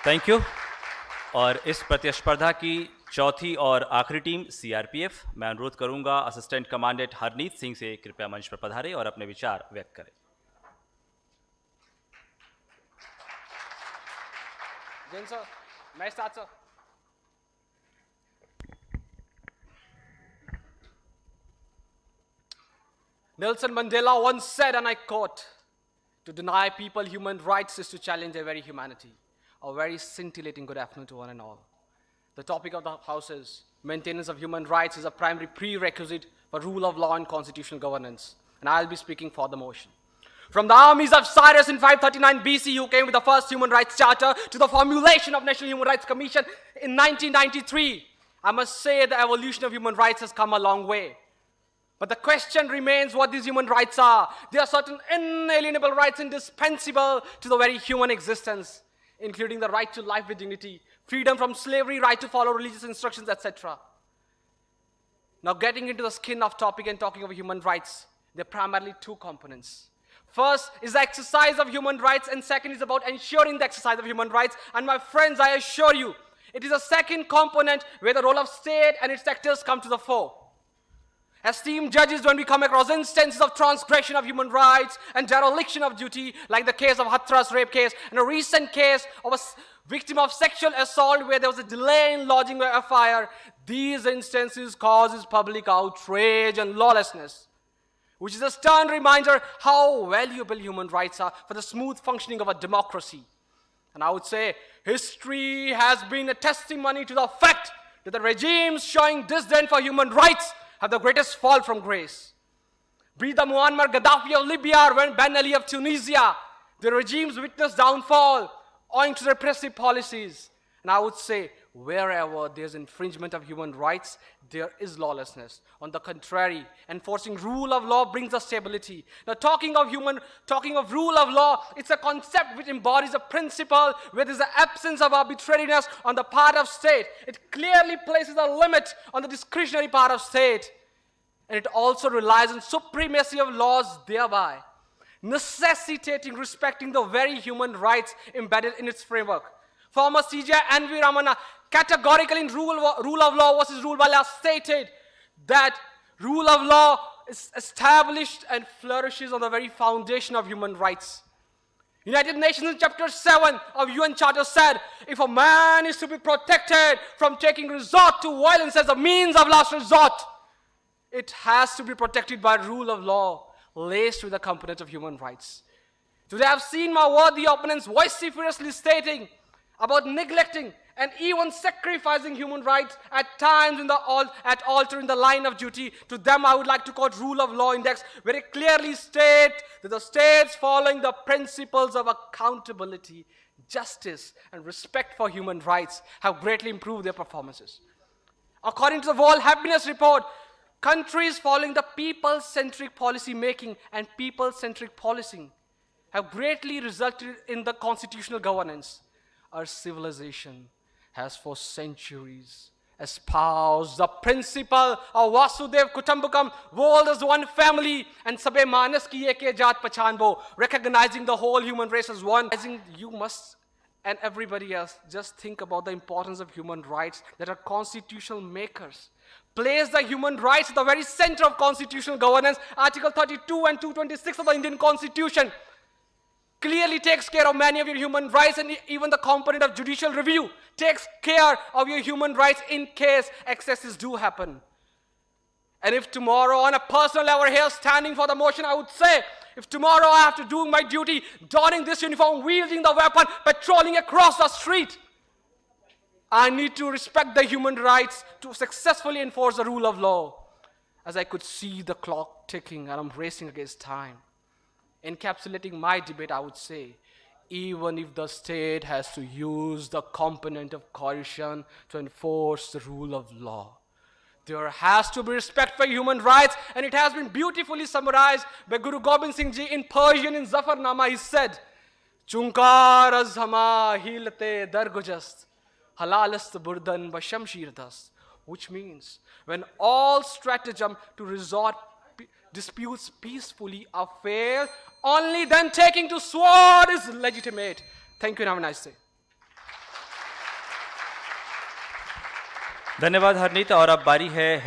Thank you. और इस प्रतिस्पर्धा की चौथी और आखिरी टीम सीआरपीएफ, मैं अनुरोध करूंगा असिस्टेंट कमांडेंट हरनीत सिंह से कृपया मंच पर पधारे और अपने विचार व्यक्त करें। जैन सर, मैं start sir. Nelson Mandela once said, and I quote, "To deny people human rights is to challenge their very humanity." A very scintillating good afternoon to one and all. The topic of the House is maintenance of human rights is a primary prerequisite for rule of law and constitutional governance. And I'll be speaking for the motion. From the armies of Cyrus in 539 BC, who came with the first human rights charter, to the formulation of National Human Rights Commission in 1993, I must say the evolution of human rights has come a long way. But the question remains what these human rights are. There are certain inalienable rights indispensable to the very human existence, including the right to life with dignity, freedom from slavery, right to follow religious instructions, etc. Now, getting into the skin of topic and talking of human rights, there are primarily two components. First is the exercise of human rights, and second is about ensuring the exercise of human rights. And my friends, I assure you, it is a second component where the role of state and its actors come to the fore. Esteemed judges, when we come across instances of transgression of human rights and dereliction of duty, like the case of Hathras rape case and a recent case of a victim of sexual assault where there was a delay in lodging of FIR, these instances causes public outrage and lawlessness, which is a stern reminder how valuable human rights are for the smooth functioning of a democracy. And I would say history has been a testimony to the fact that the regimes showing disdain for human rights have the greatest fall from grace. Breathe the Muammar Gaddafi of Libya or Ben Ali of Tunisia, the regimes witnessed downfall owing to repressive policies. And I would say wherever there's infringement of human rights, there is lawlessness. On the contrary, enforcing rule of law brings us stability. Now, talking of rule of law, it's a concept which embodies a principle where there's an absence of arbitrariness on the part of state. It clearly places a limit on the discretionary part of state. And it also relies on supremacy of laws, thereby necessitating respecting the very human rights embedded in its framework. Former CJ N.V. Ramana categorically in Rule of Law versus Rule by Law stated that rule of law is established and flourishes on the very foundation of human rights. United Nations in Chapter 7 of UN Charter said, if a man is to be protected from taking resort to violence as a means of last resort, it has to be protected by rule of law, laced with the component of human rights. Today I've seen my worthy opponents vociferously stating about neglecting and even sacrificing human rights at times at altering the line of duty. To them, I would like to quote Rule of Law Index, where it clearly states that the states following the principles of accountability, justice, and respect for human rights have greatly improved their performances. According to the World Happiness Report, countries following the people-centric policy making and people-centric policing have greatly resulted in the constitutional governance. Our civilization has for centuries espoused the principle of Vasudev Kutumbakam, world as one family, and Sabe Manas ki eke jaat pachanbo, recognizing the whole human race as one. I think you must, and everybody else, just think about the importance of human rights that are constitutional makers. Place the human rights at the very center of constitutional governance. Article 32 and 226 of the Indian Constitution clearly takes care of many of your human rights, and even the component of judicial review takes care of your human rights in case excesses do happen. And if tomorrow, on a personal level here, standing for the motion, I would say, if tomorrow I have to do my duty, donning this uniform, wielding the weapon, patrolling across the street, I need to respect the human rights to successfully enforce the rule of law. As I could see the clock ticking and I'm racing against time. Encapsulating my debate, I would say, even if the state has to use the component of coercion to enforce the rule of law, there has to be respect for human rights, and it has been beautifully summarized by Guru Gobind Singh Ji in Persian in Zafarnama. He said, Chunkar az hama hilate dargujast, halalast burdan ba shamshir dast, which means when all stratagem to resort disputes peacefully are fair, only then taking to sword is legitimate. Thank you and have a nice day. धन्यवाद हरनीत। और अब बारी है